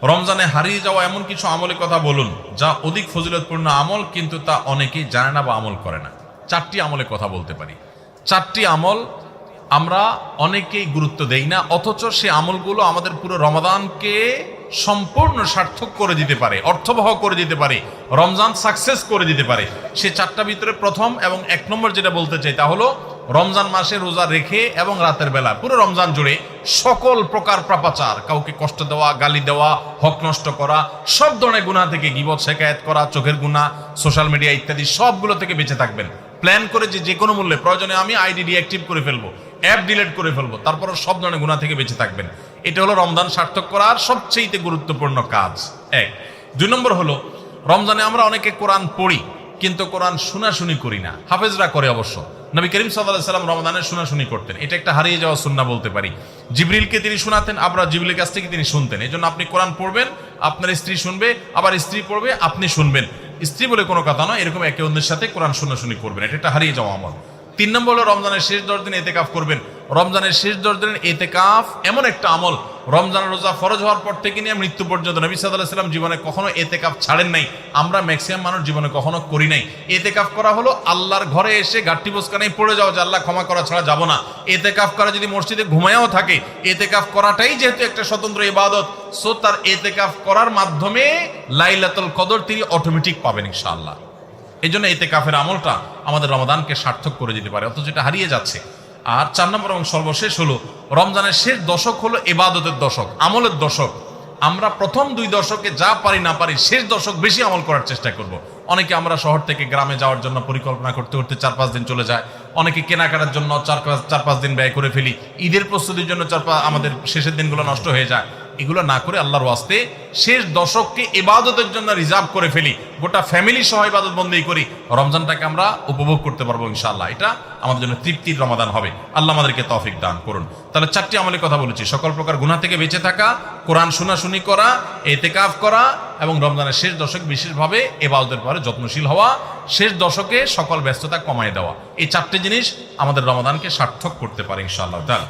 রমজানে হারিয়ে যাওয়া এমন কিছু আমলের কথা বলুন যা অধিক ফজিলতপূর্ণ আমল, কিন্তু তা অনেকেই জানে না বা আমল করে না। 4টি আমলের কথা বলতে পারি। 4টি আমল আমরা অনেকেই গুরুত্ব দেই না, অথচ সে আমলগুলো আমাদের পুরো রমাদানকে সম্পূর্ণ সার্থক করে দিতে পারে, অর্থবহ করে দিতে পারে, রমজান সাকসেস করে দিতে পারে। সে 4টার ভিতরে প্রথম এবং 1 নম্বর যেটা বলতে চাই তা হলো রমজান মাসে রোজা রেখে এবং রাতের বেলা পুরো রমজান জুড়ে সকল প্রকার পাপাচার, কাউকে কষ্ট দেওয়া, গালি দেওয়া, হক নষ্ট করা, সব ধরনের গুনাহ থেকে, গীবত শেকায়েত করা, চোখের গুনাহ, সোশ্যাল মিডিয়া ইত্যাদি সবগুলো থেকে বেঁচে থাকবেন। প্ল্যান করে যে কোনো মূল্যে প্রয়োজনে আমি আইডি ডিঅ্যাক্টিভ করে ফেলবো, অ্যাপ ডিলিট করে ফেলবো, তারপর সব ধরনের গুনাহ থেকে বেঁচে থাকবেন। এটা হলো রমজান সার্থক করার সবচেয়ে গুরুত্বপূর্ণ কাজ। 1। 2 নম্বর হলো রমজানে আমরা অনেকে কোরআন পড়ি কিন্তু কোরআন শোনাশুনি করি না। হাফেজরা করে অবশ্য। নবী করিম সাল্লাল্লাহু আলাইহি সাল্লাম রমাদানের শোনাশুনি করতেন। এটা একটা হারিয়ে যাওয়া সুন্নাহ বলতে পারি। জিবরিলকে তিনি শোনাতেন, আবার জিবরিলের কাছ থেকে তিনি শুনতেন। এজন্য আপনি কোরআন পড়বেন, আপনার স্ত্রী শুনবে, আবার স্ত্রী পড়বে, আপনি শুনবেন। স্ত্রী বলে কোনো কথা নয়, এরকম একে অন্যের সাথে কোরআন শোনাশুনি করবেন। এটা একটা হারিয়ে যাওয়া আমল। 3 নম্বর হলো রমজানের শেষ 10 দিন ইতিকাফ করবেন। রমজানের শেষ 10 দিনের ইতিকাফ এমন একটা আমল, রমজান রোজা ফরজ হওয়ার পর থেকে নিয়ে মৃত্যু পর্যন্ত নবী সাল্লাল্লাহু আলাইহি সাল্লাম জীবনে কখনো ইতিকাফ ছাড়েন নাই। আমরা ম্যাক্সিমাম মানুষ জীবনে কখনো করি নাই। ইতিকাফ করা হলো আল্লাহর ঘরে এসে গাঁটটি বোসকানাই পড়ে যাও যে আল্লাহ ক্ষমা করা ছাড়া যাব না। ইতিকাফ করা যদি মসজিদে ঘুমায়ও থাকে, ইতিকাফ করাটাই যেহেতু একটা স্বতন্ত্র ইবাদত, সো তার ইতিকাফ করার মাধ্যমে লাইলাতুল কদর তিনি অটোমেটিক পাবেন ইনশাআল্লাহ। এই জন্য ইতিকাফের আমলটা আমাদের রমাদানকে সার্থক করে দিতে পারে, অথচ এটা হারিয়ে যাচ্ছে। আর 4 নম্বর এবং সর্বশেষ হলো রমজানের শেষ দশক হলো ইবাদতের দশক, আমলের দশক। আমরা প্রথম 2 দশকে যা পারি না পারি, শেষ দশক বেশি আমল করার চেষ্টা করব। অনেকে আমরা শহর থেকে গ্রামে যাওয়ার জন্য পরিকল্পনা করতে করতে 4-5 দিন চলে যায়। অনেকে কেনাকাটার জন্য 4-5 দিন ব্যয় করে ফেলি। ঈদের প্রস্তুতির জন্য আমাদের শেষের দিনগুলো নষ্ট হয়ে যায়। এগুলো না করে আল্লাহর ওয়াস্তে শেষ দশককে ইবাদতের জন্য রিজার্ভ করে ফেলি, গোটা ফ্যামিলি সহ ইবাদত বন্দেগী করি, রমজানটাকে আমরা উপভোগ করতে পারবো ইনশাআল্লাহ। এটা আমাদের জন্য তৃপ্তির রমাদান হবে। আল্লাহ আমাদেরকে তৌফিক দান করুন। তাহলে 4টি আমলের কথা বলেছি, সকল প্রকার গুনাহ থেকে বেঁচে থাকা, কোরআন শোনাশুনি করা, ইতিকাফ করা এবং রমজানের শেষ দশক বিশেষভাবে ইবাদতের পরে যত্নশীল হওয়া, শেষ দশকে সকল ব্যস্ততা কমায় দেওয়া। এই 4টি জিনিস আমাদের রমাদানকে সার্থক করতে পারে ইনশাআল্লাহ তাআলা।